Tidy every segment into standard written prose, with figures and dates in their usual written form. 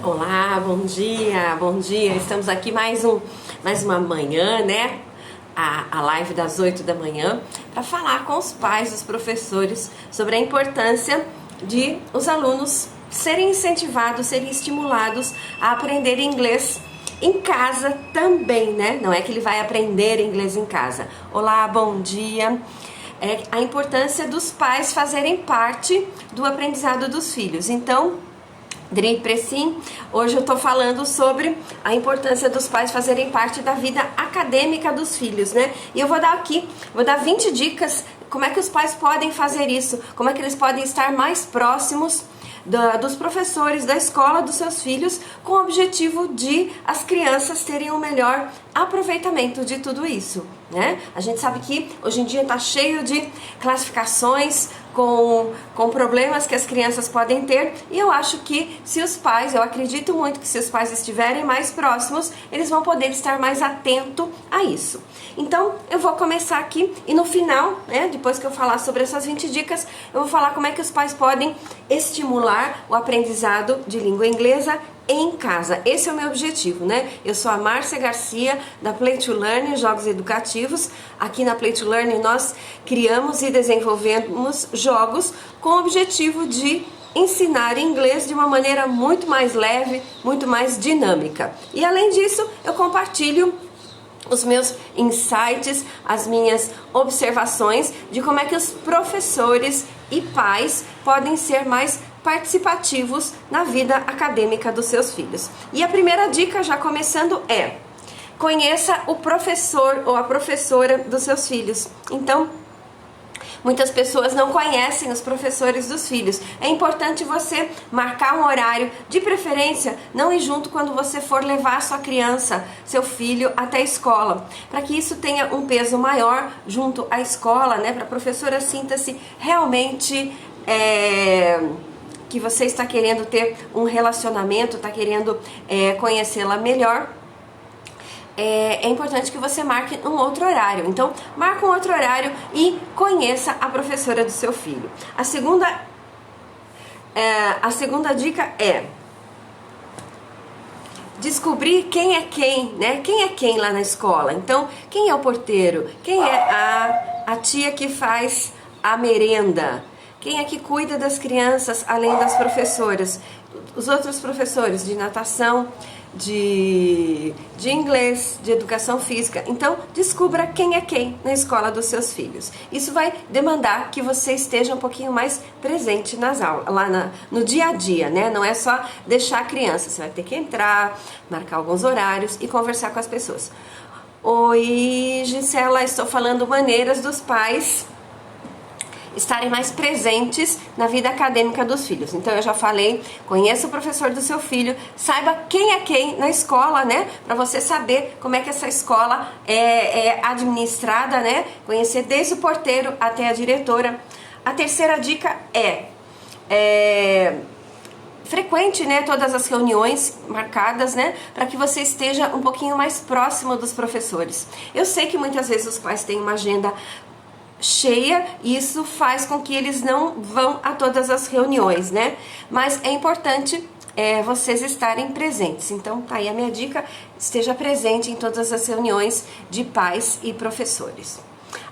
Olá, bom dia, bom dia. Estamos aqui mais uma manhã, né? A live das 8 da manhã para falar com os pais, os professores sobre a importância de os alunos serem incentivados, serem estimulados a aprender inglês em casa também, né? Não é que ele vai aprender inglês em casa. Olá, bom dia. A importância dos pais fazerem parte do aprendizado dos filhos. Então, Dri Pressim, hoje eu tô falando sobre a importância dos pais fazerem parte da vida acadêmica dos filhos, né? E eu vou dar 20 dicas como é que os pais podem fazer isso, como é que eles podem estar mais próximos dos professores, da escola dos seus filhos, com o objetivo de as crianças terem um melhor aproveitamento de tudo isso, né? A gente sabe que hoje em dia está cheio de classificações com problemas que as crianças podem ter, e eu acho que eu acredito muito que se os pais estiverem mais próximos, eles vão poder estar mais atentos a isso. Então, eu vou começar aqui e no final, né, depois que eu falar sobre essas 20 dicas, eu vou falar como é que os pais podem estimular o aprendizado de língua inglesa em casa. Esse é o meu objetivo, né? Eu sou a Márcia Garcia, da Play to Learn, Jogos Educativos. Aqui na Play to Learn nós criamos e desenvolvemos jogos com o objetivo de ensinar inglês de uma maneira muito mais leve, muito mais dinâmica. E além disso, eu compartilho os meus insights, as minhas observações de como é que os professores e pais podem ser mais participativos na vida acadêmica dos seus filhos. E a primeira dica, já começando, é: conheça o professor ou a professora dos seus filhos. Então, muitas pessoas não conhecem os professores dos filhos. É importante você marcar um horário, de preferência, não ir junto quando você for levar sua criança, seu filho, até a escola, para que isso tenha um peso maior junto à escola, né? Para a professora sinta-se realmente que você está querendo ter um relacionamento, está querendo conhecê-la melhor. É importante que você marque um outro horário. Então, marque um outro horário e conheça a professora do seu filho. A segunda dica é descobrir quem é quem, né? Quem é quem lá na escola. Então, quem é o porteiro? Quem é a tia que faz a merenda? Quem é que cuida das crianças, além das professoras? Os outros professores de natação, de inglês, de educação física. Então, descubra quem é quem na escola dos seus filhos. Isso vai demandar que você esteja um pouquinho mais presente nas aulas, lá no dia a dia, né? Não é só deixar a criança. Você vai ter que entrar, marcar alguns horários e conversar com as pessoas. Oi, Gisela, estou falando maneiras dos pais estarem mais presentes na vida acadêmica dos filhos. Então eu já falei, conheça o professor do seu filho, saiba quem é quem na escola, né? Para você saber como é que essa escola é administrada, né? Conhecer desde o porteiro até a diretora. A terceira dica frequente, né, todas as reuniões marcadas, né, para que você esteja um pouquinho mais próximo dos professores. Eu sei que muitas vezes os pais têm uma agenda cheia e isso faz com que eles não vão a todas as reuniões, né? Mas é importante vocês estarem presentes. Então tá aí a minha dica: esteja presente em todas as reuniões de pais e professores.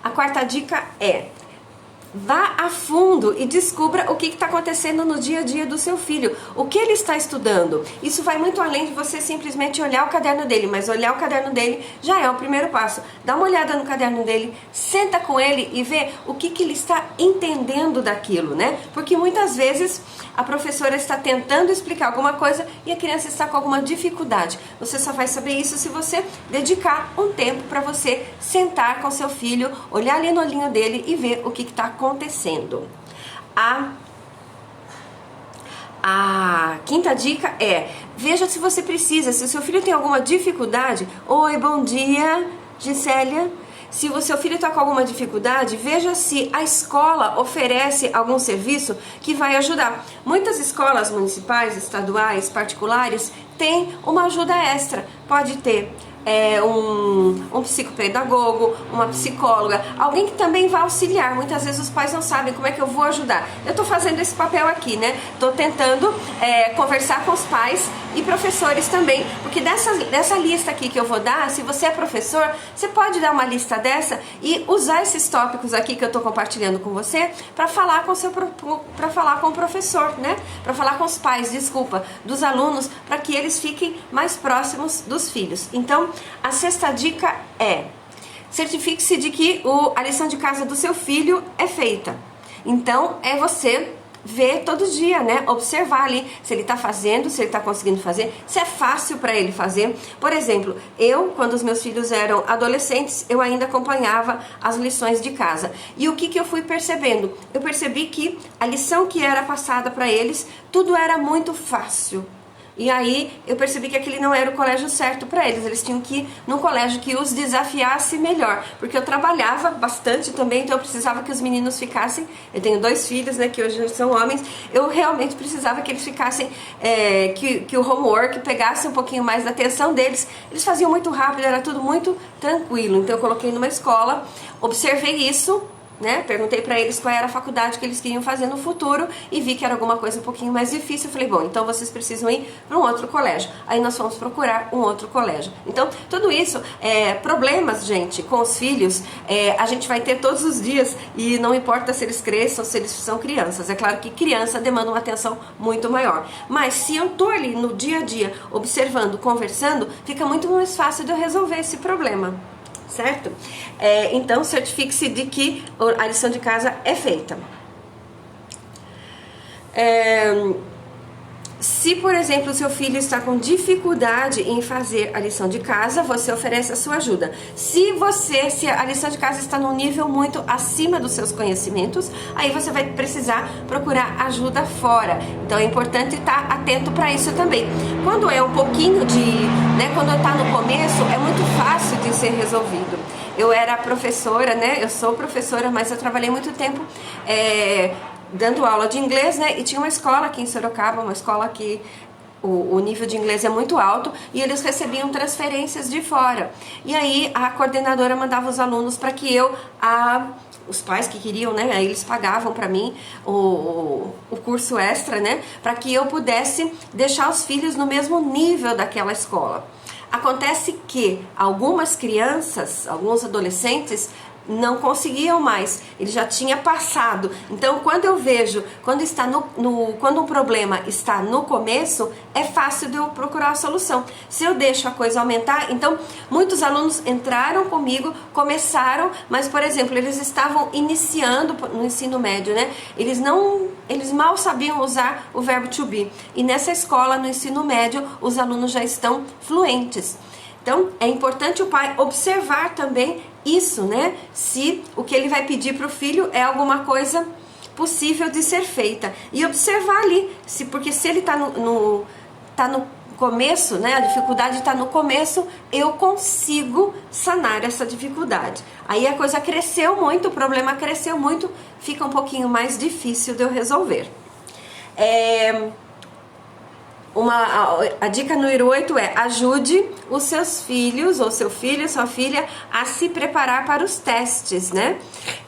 A quarta dica é: vá a fundo e descubra o que está acontecendo no dia a dia do seu filho, o que ele está estudando. Isso vai muito além de você simplesmente olhar o caderno dele, mas olhar o caderno dele já é o primeiro passo. Dá uma olhada no caderno dele, senta com ele e vê o que ele está entendendo daquilo, né? Porque muitas vezes a professora está tentando explicar alguma coisa e a criança está com alguma dificuldade. Você só vai saber isso se você dedicar um tempo para você sentar com seu filho, olhar ali no olhinho dele e ver o que está acontecendo. A quinta dica é: veja se você precisa, se o seu filho tem alguma dificuldade. Oi, bom dia, Gisélia. Se o seu filho está com alguma dificuldade, veja se a escola oferece algum serviço que vai ajudar. Muitas escolas municipais, estaduais, particulares têm uma ajuda extra. Pode ter um psicopedagogo, uma psicóloga, alguém que também vai auxiliar. Muitas vezes os pais não sabem como é que eu vou ajudar. Eu estou fazendo esse papel aqui, né? Estou tentando conversar com os pais e professores também, porque dessa lista aqui que eu vou dar, se você é professor, você pode dar uma lista dessa e usar esses tópicos aqui que eu estou compartilhando com você para falar com o professor, né? Para falar com os pais, desculpa, dos alunos, para que eles fiquem mais próximos dos filhos. Então, a sexta dica é: certifique-se de que a lição de casa do seu filho é feita. Então, é você ver todo dia, né? Observar ali se ele tá fazendo, se ele tá conseguindo fazer, se é fácil para ele fazer. Por exemplo, quando os meus filhos eram adolescentes, eu ainda acompanhava as lições de casa. E o que eu fui percebendo? Eu percebi que a lição que era passada para eles, tudo era muito fácil. E aí eu percebi que aquele não era o colégio certo para eles. Eles tinham que ir num colégio que os desafiasse melhor, porque eu trabalhava bastante também, então eu precisava que os meninos ficassem. Eu tenho 2 filhos, né, que hoje são homens. Eu realmente precisava que eles ficassem, que o homework pegasse um pouquinho mais da atenção deles. Eles faziam muito rápido, era tudo muito tranquilo. Então eu coloquei numa escola, observei isso, né? Perguntei para eles qual era a faculdade que eles queriam fazer no futuro e vi que era alguma coisa um pouquinho mais difícil. Eu falei, bom, então vocês precisam ir para um outro colégio. Aí nós fomos procurar um outro colégio. Então, tudo isso, problemas, gente, com os filhos, a gente vai ter todos os dias e não importa se eles cresçam, se eles são crianças. É claro que criança demanda uma atenção muito maior. Mas se eu tô ali no dia a dia, observando, conversando, fica muito mais fácil de eu resolver esse problema. Certo? Então, certifique-se de que a lição de casa é feita. Se, por exemplo, o seu filho está com dificuldade em fazer a lição de casa, você oferece a sua ajuda. Se a lição de casa está num nível muito acima dos seus conhecimentos, aí você vai precisar procurar ajuda fora. Então é importante estar atento para isso também. Quando é um pouquinho quando está no começo, é muito fácil de ser resolvido. Eu era professora, né? Eu sou professora, mas eu trabalhei muito tempo dando aula de inglês, né? E tinha uma escola aqui em Sorocaba, uma escola que o nível de inglês é muito alto e eles recebiam transferências de fora. E aí a coordenadora mandava os alunos para que os pais que queriam, né? Aí eles pagavam para mim o curso extra, né? Para que eu pudesse deixar os filhos no mesmo nível daquela escola. Acontece que algumas crianças, alguns adolescentes, não conseguiam mais, ele já tinha passado. Então, quando eu vejo, quando um problema está no começo, é fácil de eu procurar a solução. Se eu deixo a coisa aumentar, então muitos alunos entraram comigo, começaram, mas, por exemplo, eles estavam iniciando no ensino médio, né? Eles mal sabiam usar o verbo to be. E nessa escola, no ensino médio, os alunos já estão fluentes. Então, é importante o pai observar também isso, né? Se o que ele vai pedir para o filho é alguma coisa possível de ser feita. E observar ali, porque se ele está no começo, né? A dificuldade está no começo, eu consigo sanar essa dificuldade. Aí a coisa cresceu muito, o problema cresceu muito, fica um pouquinho mais difícil de eu resolver. A dica número 8 é: ajude os seus filhos, ou seu filho, sua filha, a se preparar para os testes, né?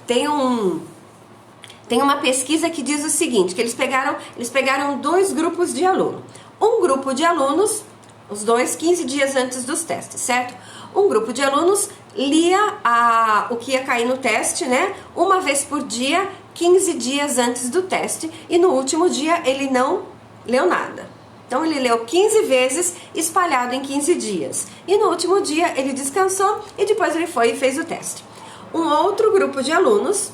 Tem uma pesquisa que diz o seguinte, que eles pegaram 2 grupos de alunos. Um grupo de alunos, os dois 15 dias antes dos testes, certo? Um grupo de alunos lia o que ia cair no teste, né? Uma vez por dia, 15 dias antes do teste, e no último dia ele não leu nada. Então ele leu 15 vezes, espalhado em 15 dias. E no último dia ele descansou e depois ele foi e fez o teste. Um outro grupo de alunos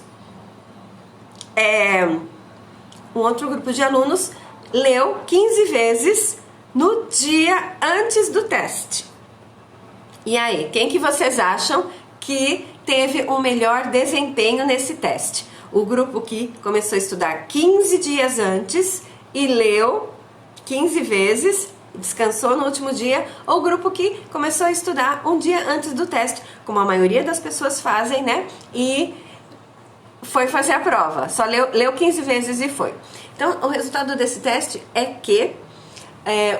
leu 15 vezes no dia antes do teste. E aí, quem que vocês acham que teve um melhor desempenho nesse teste? O grupo que começou a estudar 15 dias antes e leu 15 vezes, descansou no último dia, ou o grupo que começou a estudar um dia antes do teste, como a maioria das pessoas fazem, né? E foi fazer a prova, só leu 15 vezes e foi. Então, o resultado desse teste é que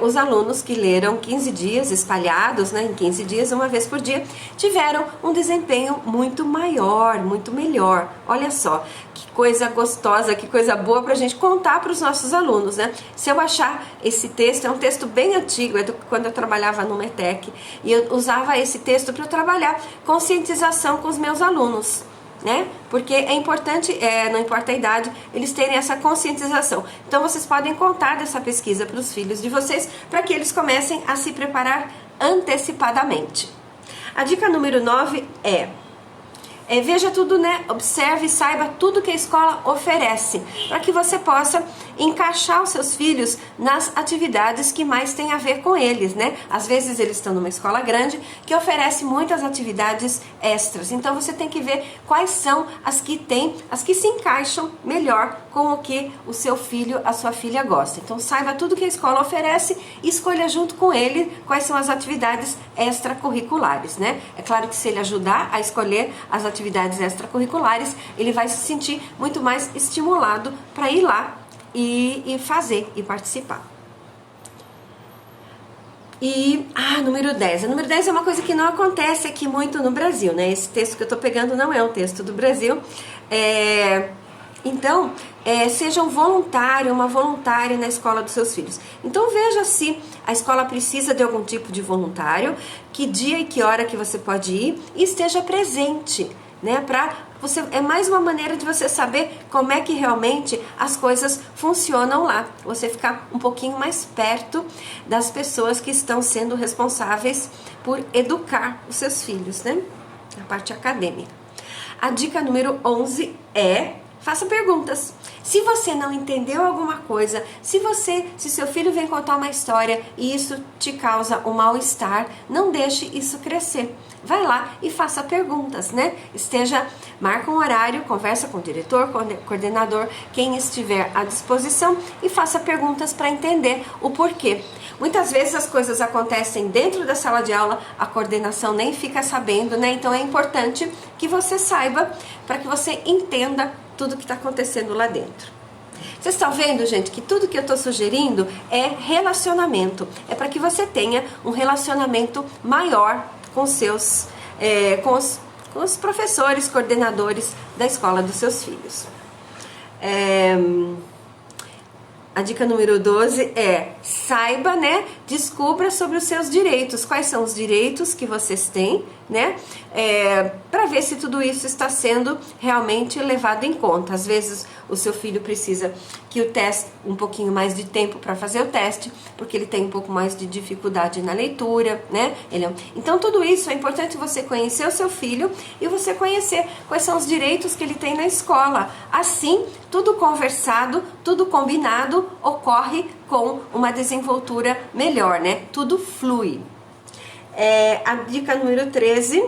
os alunos que leram 15 dias espalhados, né, em 15 dias, uma vez por dia, tiveram um desempenho muito maior, muito melhor. Olha só, que coisa gostosa, que coisa boa pra gente contar para os nossos alunos, né? Se eu achar esse texto, é um texto bem antigo, é quando eu trabalhava no METEC, e eu usava esse texto para trabalhar conscientização com os meus alunos, né? Porque é importante, não importa a idade, eles terem essa conscientização. Então vocês podem contar dessa pesquisa para os filhos de vocês, para que eles comecem a se preparar antecipadamente. A dica número 9 veja tudo, né? Observe e saiba tudo que a escola oferece, para que você possa encaixar os seus filhos nas atividades que mais têm a ver com eles, né? Às vezes eles estão numa escola grande que oferece muitas atividades extras, então você tem que ver quais são as que se encaixam melhor com o que o seu filho, a sua filha gosta. Então saiba tudo que a escola oferece e escolha junto com ele quais são as atividades extracurriculares, né? É claro que se ele ajudar a escolher as atividades extracurriculares, ele vai se sentir muito mais estimulado para ir lá e fazer e participar. E, número 10. O número 10 é uma coisa que não acontece aqui muito no Brasil, né? Esse texto que eu tô pegando não é um texto do Brasil. Então, seja um voluntário, uma voluntária na escola dos seus filhos. Então veja se a escola precisa de algum tipo de voluntário, que dia e que hora que você pode ir e esteja presente, né? É mais uma maneira de você saber como é que realmente as coisas funcionam lá. Você ficar um pouquinho mais perto das pessoas que estão sendo responsáveis por educar os seus filhos, né? A parte acadêmica. A dica número 11 faça perguntas. Se você não entendeu alguma coisa, se seu filho vem contar uma história e isso te causa um mal-estar, não deixe isso crescer. Vai lá e faça perguntas, né? Marca um horário, conversa com o diretor, com o coordenador, quem estiver à disposição e faça perguntas para entender o porquê. Muitas vezes as coisas acontecem dentro da sala de aula, a coordenação nem fica sabendo, né? Então é importante que você saiba para que você entenda tudo que está acontecendo lá dentro. Vocês estão vendo, gente, que tudo que eu estou sugerindo é relacionamento. É para que você tenha um relacionamento maior com os professores, coordenadores da escola dos seus filhos. A dica número 12 saiba, né? Descubra sobre os seus direitos. Quais são os direitos que vocês têm, né? Para ver se tudo isso está sendo realmente levado em conta. Às vezes o seu filho precisa que o teste, um pouquinho mais de tempo para fazer o teste, porque ele tem um pouco mais de dificuldade na leitura, né? Então tudo isso é importante você conhecer o seu filho e você conhecer quais são os direitos que ele tem na escola. Assim, tudo conversado, tudo combinado, ocorre com uma desenvoltura melhor, né? Tudo flui. A dica número 13.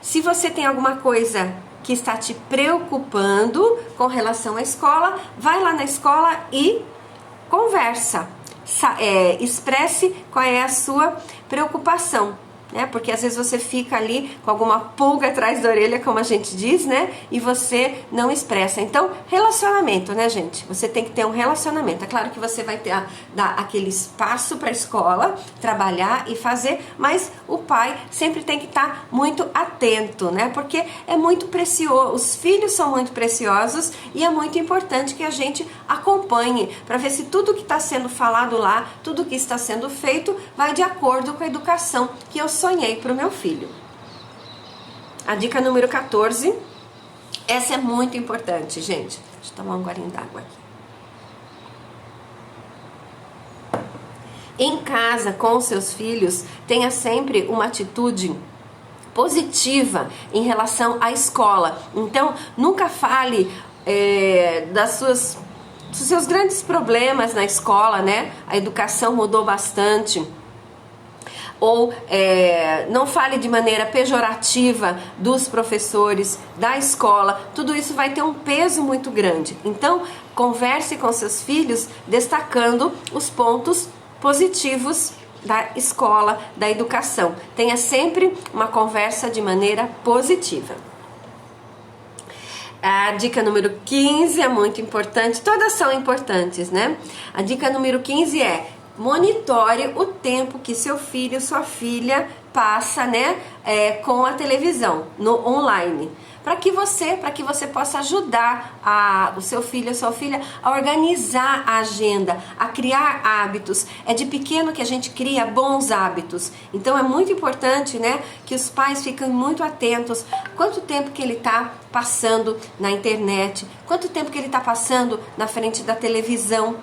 Se você tem alguma coisa que está te preocupando com relação à escola, vai lá na escola e conversa. Expresse qual é a sua preocupação, né? Porque às vezes você fica ali com alguma pulga atrás da orelha, como a gente diz, né? E você não expressa. Então, relacionamento, né, gente? Você tem que ter um relacionamento. É claro que você vai dar aquele espaço para a escola trabalhar e fazer, mas o pai sempre tem que estar muito atento, né? Porque é muito precioso, os filhos são muito preciosos e é muito importante que a gente acompanhe para ver se tudo que está sendo falado lá, tudo que está sendo feito, vai de acordo com a educação que eu sonhei para o meu filho. A dica número 14, essa é muito importante, gente. Deixa eu tomar um golinho d'água aqui. Em casa, com os seus filhos, tenha sempre uma atitude positiva em relação à escola. Então, nunca fale dos seus grandes problemas na escola, né? A educação mudou bastante. Ou não fale de maneira pejorativa dos professores, da escola. Tudo isso vai ter um peso muito grande. Então, converse com seus filhos destacando os pontos positivos da escola, da educação. Tenha sempre uma conversa de maneira positiva. A dica número 15 é muito importante, todas são importantes, né? A dica número 15 é: monitore o tempo que seu filho, sua filha passa, né, com a televisão, no online. Para que você possa ajudar o seu filho, a sua filha a organizar a agenda, a criar hábitos. É de pequeno que a gente cria bons hábitos. Então é muito importante, né, que os pais fiquem muito atentos. Quanto tempo que ele está passando na internet? Quanto tempo que ele está passando na frente da televisão?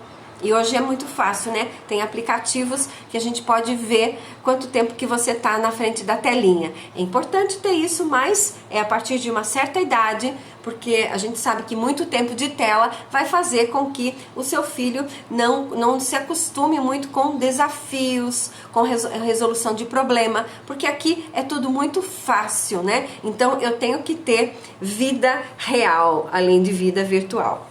E hoje é muito fácil, né? Tem aplicativos que a gente pode ver quanto tempo que você está na frente da telinha. É importante ter isso, mas é a partir de uma certa idade, porque a gente sabe que muito tempo de tela vai fazer com que o seu filho não se acostume muito com desafios, com resolução de problema, porque aqui é tudo muito fácil, né? Então eu tenho que ter vida real, além de vida virtual.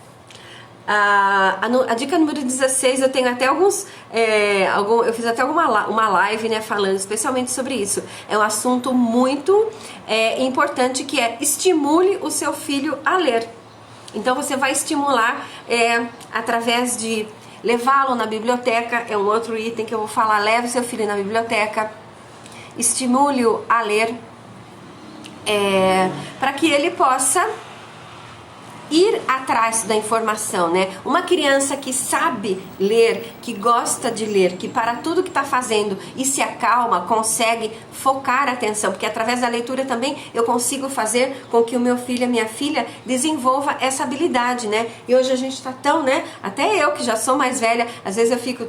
A dica número 16, eu tenho até eu fiz até uma live, né, falando especialmente sobre isso. É um assunto muito importante, que é: estimule o seu filho a ler. Então você vai estimular através de levá-lo na biblioteca. É um outro item que eu vou falar: leve seu filho na biblioteca, estimule-o a ler, para que ele possa ir atrás da informação, né? Uma criança que sabe ler, que gosta de ler, que para tudo que está fazendo e se acalma, consegue focar a atenção, porque através da leitura também eu consigo fazer com que o meu filho e a minha filha desenvolva essa habilidade, né? E hoje a gente está tão, né? Até eu que já sou mais velha, às vezes eu fico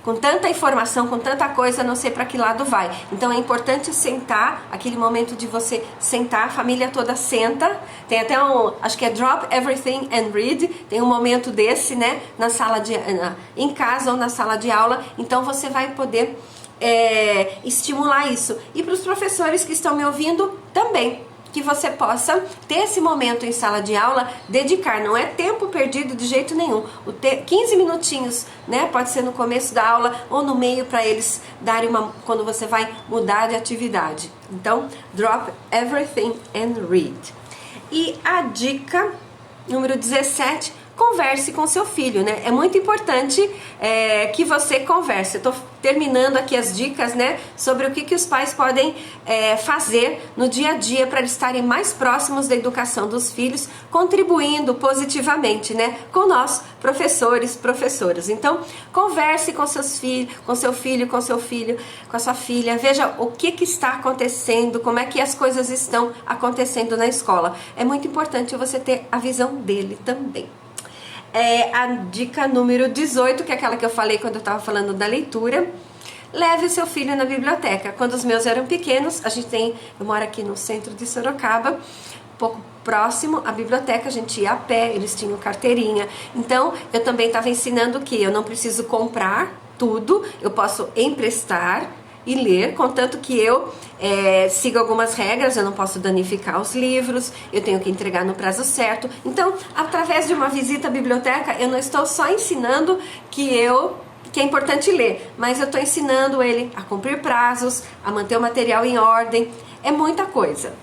com tanta informação, com tanta coisa, não sei para que lado vai. Então é importante sentar, aquele momento de você sentar, a família toda senta. Tem até acho que é Drop Everything and Read, tem um momento desse, né, em casa ou na sala de aula. Então você vai poder estimular isso. E para os professores que estão me ouvindo também, que você possa ter esse momento em sala de aula, dedicar, não é tempo perdido de jeito nenhum. 15 minutinhos, né, pode ser no começo da aula ou no meio, para eles darem quando você vai mudar de atividade. Então, Drop Everything and Read. E a dica número 17, converse com seu filho, né? É muito importante que você converse. Eu tô terminando aqui as dicas, né, sobre o que os pais podem fazer no dia a dia para eles estarem mais próximos da educação dos filhos, contribuindo positivamente, né, com nós, professores, professoras. Então, converse com seus filhos, com seu filho, com seu filho, com a sua filha. Veja o que está acontecendo, como é que as coisas estão acontecendo na escola. É muito importante você ter a visão dele também. A dica número 18, que é aquela que eu falei quando eu estava falando da leitura: leve o seu filho na biblioteca. Quando os meus eram pequenos, eu moro aqui no centro de Sorocaba, um pouco próximo à biblioteca, a gente ia a pé, eles tinham carteirinha. Então eu também estava ensinando que eu não preciso comprar tudo, eu posso emprestar e ler, contanto que eu siga algumas regras. Eu não posso danificar os livros, eu tenho que entregar no prazo certo. Então, através de uma visita à biblioteca, eu não estou só ensinando que é importante ler, mas eu estou ensinando ele a cumprir prazos, a manter o material em ordem. É muita coisa.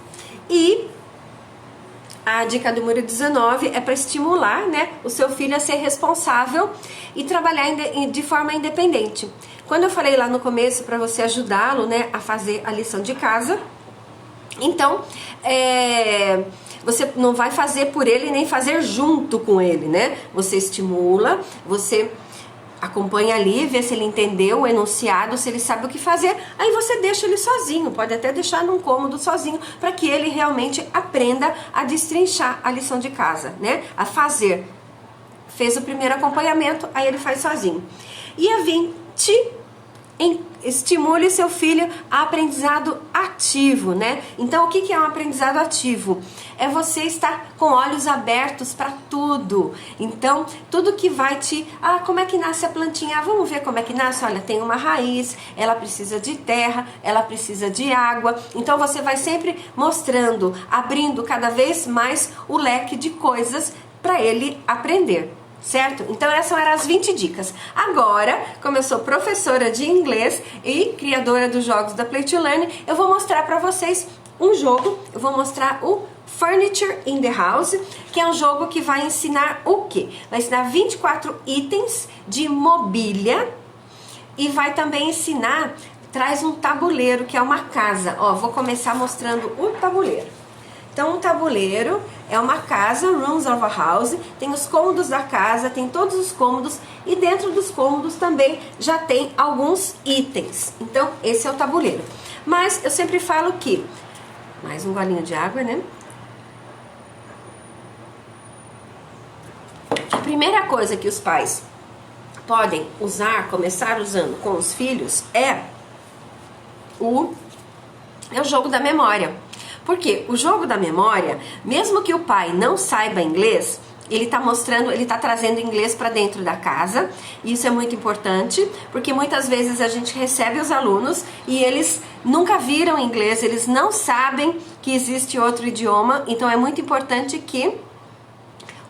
E a dica número 19 é para estimular, né, o seu filho a ser responsável e trabalhar de forma independente. Quando eu falei lá no começo para você ajudá-lo, né, a fazer a lição de casa, então você não vai fazer por ele nem fazer junto com ele, né? Você estimula, você acompanha ali, vê se ele entendeu o enunciado, se ele sabe o que fazer. Aí você deixa ele sozinho, pode até deixar num cômodo sozinho, para que ele realmente aprenda a destrinchar a lição de casa, né? A fazer. Fez o primeiro acompanhamento, aí ele faz sozinho. E a 20, estimule seu filho a aprendizado ativo, né? Então, o que é um aprendizado ativo? É você estar com olhos abertos para tudo. Então, tudo que vai como é que nasce a plantinha? Vamos ver como é que nasce? Olha, tem uma raiz, ela precisa de terra, ela precisa de água. Então, você vai sempre mostrando, abrindo cada vez mais o leque de coisas para ele aprender. Certo? Então essas eram as 20 dicas. Agora, como eu sou professora de inglês e criadora dos jogos da Play to Learn, eu vou mostrar para vocês um jogo. Eu vou mostrar o Furniture in the House, que é um jogo que vai ensinar o quê? Vai ensinar 24 itens de mobília e vai também ensinar, traz um tabuleiro, que é uma casa. Ó, vou começar mostrando o tabuleiro. Então, um tabuleiro é uma casa, rooms of a house, tem os cômodos da casa, tem todos os cômodos e dentro dos cômodos também já tem alguns itens. Então, esse é o tabuleiro. Mas eu sempre falo que, mais um golinho de água, né? A primeira coisa que os pais podem usar, começar usando com os filhos é o jogo da memória. Porque o jogo da memória, mesmo que o pai não saiba inglês, ele está mostrando, ele está trazendo inglês para dentro da casa. E isso é muito importante, porque muitas vezes a gente recebe os alunos e eles nunca viram inglês, eles não sabem que existe outro idioma. Então é muito importante que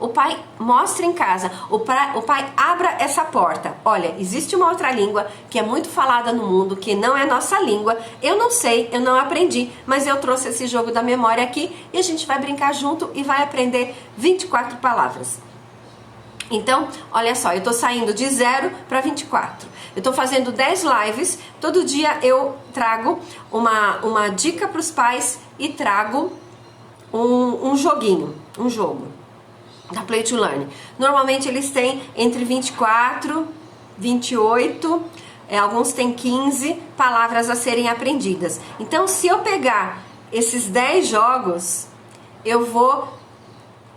o pai mostre em casa, o pai abra essa porta. Olha, existe uma outra língua que é muito falada no mundo, que não é nossa língua. Eu não sei, eu não aprendi, mas eu trouxe esse jogo da memória aqui e a gente vai brincar junto e vai aprender 24 palavras. Então, olha só, eu tô saindo de 0 para 24. Eu tô fazendo 10 lives, todo dia eu trago uma dica para os pais e trago um joguinho, um jogo da Play to Learn. Normalmente eles têm entre 24, 28, alguns têm 15 palavras a serem aprendidas. Então, se eu pegar esses 10 jogos, eu vou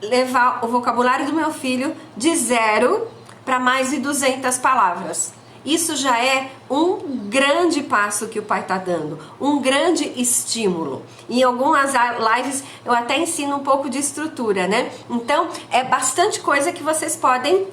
levar o vocabulário do meu filho de 0 para mais de 200 palavras. Isso já é um grande passo que o pai está dando, um grande estímulo. Em algumas lives eu até ensino um pouco de estrutura, né? Então é bastante coisa que vocês podem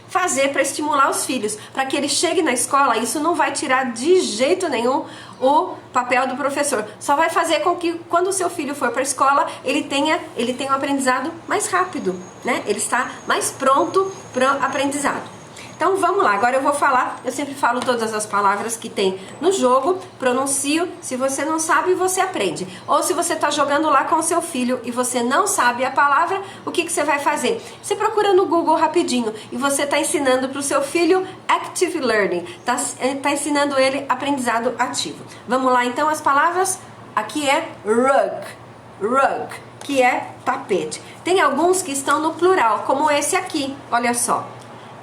fazer para estimular os filhos, para que ele chegue na escola. Isso não vai tirar de jeito nenhum o papel do professor. Só vai fazer com que quando o seu filho for para a escola, ele tenha um aprendizado mais rápido, né? Ele está mais pronto para o aprendizado. Então vamos lá, agora eu vou falar, eu sempre falo todas as palavras que tem no jogo, pronuncio, se você não sabe, você aprende. Ou se você está jogando lá com o seu filho e você não sabe a palavra, o que você vai fazer? Você procura no Google rapidinho e você está ensinando para o seu filho Active Learning, tá ensinando ele aprendizado ativo. Vamos lá então, as palavras, aqui é rug, que é tapete. Tem alguns que estão no plural, como esse aqui, olha só.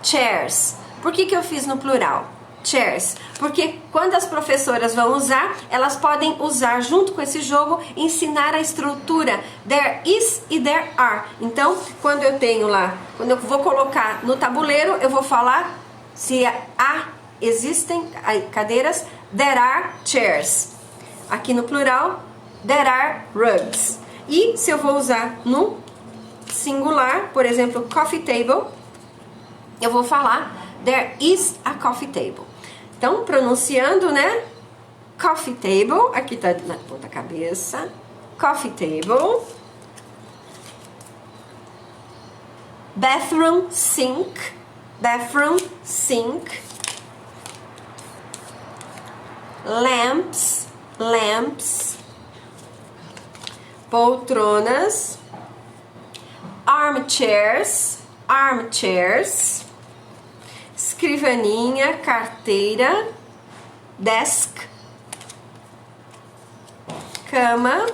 Chairs. Por que eu fiz no plural? Chairs. Porque quando as professoras vão usar, elas podem usar junto com esse jogo, ensinar a estrutura there is e there are. Então, quando eu tenho lá, quando eu vou colocar no tabuleiro, eu vou falar se existem cadeiras, there are chairs. Aqui no plural, there are rugs. E se eu vou usar no singular, por exemplo, coffee table, eu vou falar there is a coffee table. Então, pronunciando, né? Coffee table, aqui tá na ponta cabeça. Coffee table. Bathroom sink. Bathroom sink. Lamps. Lamps. Poltronas. Armchairs. Armchairs. Escrivaninha, carteira, desk, cama,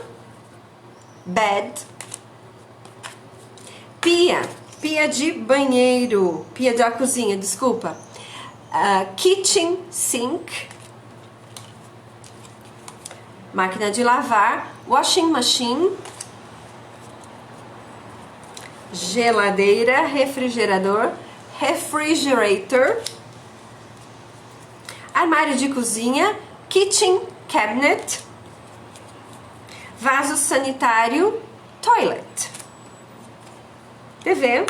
bed, pia de banheiro, pia da cozinha, desculpa, kitchen sink, máquina de lavar, washing machine, geladeira, refrigerador, refrigerator, armário de cozinha, kitchen cabinet, vaso sanitário, toilet. TV.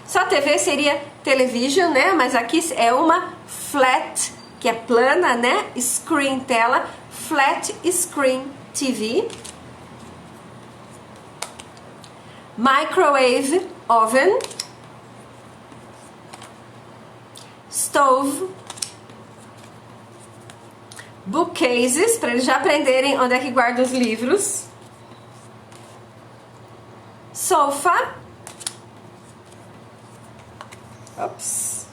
Só TV seria television, né? Mas aqui é uma flat, que é plana, né? Screen, tela, flat screen TV. Microwave oven. Stove, bookcases, para eles já aprenderem onde é que guarda os livros, sofa. Ops.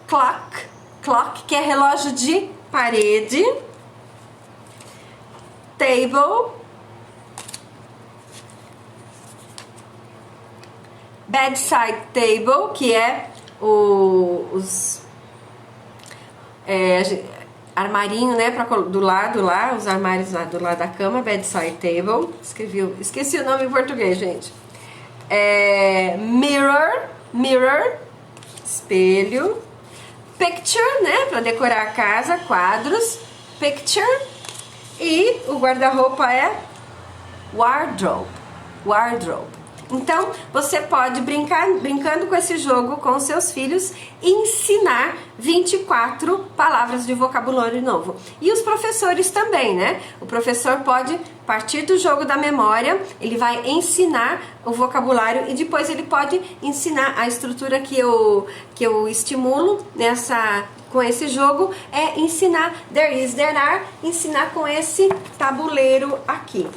Clock, que é relógio de parede. Table. Bedside table, que é armarinho, né, do lado lá, os armários lá do lado da cama. Bedside table. Esqueci o nome em português, gente. Mirror, espelho. Picture, né, para decorar a casa, quadros. Picture. E o guarda-roupa é wardrobe. Então, você pode brincando com esse jogo com os seus filhos, ensinar 24 palavras de vocabulário novo. E os professores também, né? O professor pode, a partir do jogo da memória, ele vai ensinar o vocabulário e depois ele pode ensinar a estrutura que eu estimulo com esse jogo, é ensinar there is, there are, ensinar com esse tabuleiro aqui.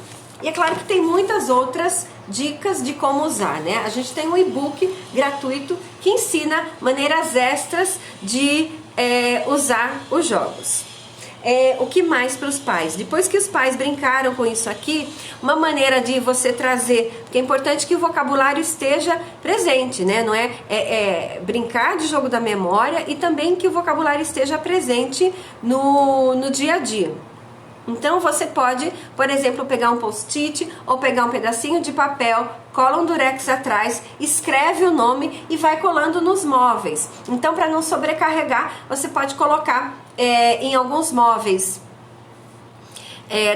E é claro que tem muitas outras dicas de como usar, né? A gente tem um e-book gratuito que ensina maneiras extras de usar os jogos. O que mais para os pais? Depois que os pais brincaram com isso aqui, uma maneira de você trazer, porque é importante que o vocabulário esteja presente, né? Não é brincar de jogo da memória e também que o vocabulário esteja presente no dia a dia. Então você pode, por exemplo, pegar um post-it ou pegar um pedacinho de papel, cola um durex atrás, escreve o nome e vai colando nos móveis. Então, para não sobrecarregar, você pode colocar em alguns móveis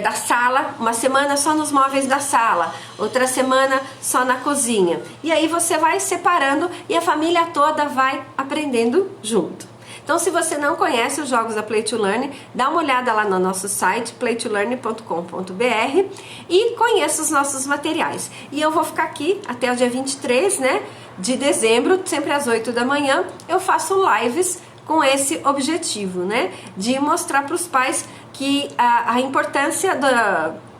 da sala, uma semana só nos móveis da sala, outra semana só na cozinha. E aí você vai separando e a família toda vai aprendendo junto. Então, se você não conhece os jogos da Play to Learn, dá uma olhada lá no nosso site, playtolearn.com.br, e conheça os nossos materiais. E eu vou ficar aqui até o dia 23, né, de dezembro, sempre às 8 da manhã, eu faço lives com esse objetivo, né, de mostrar para os pais que a importância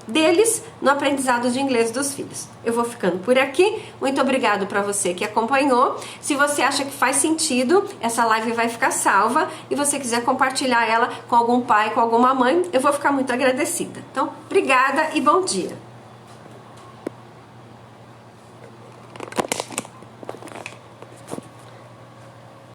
deles no aprendizado de inglês dos filhos. Eu vou ficando por aqui. Muito obrigado para você que acompanhou. Se você acha que faz sentido, essa live vai ficar salva e você quiser compartilhar ela com algum pai, com alguma mãe, eu vou ficar muito agradecida. Então, obrigada e bom dia.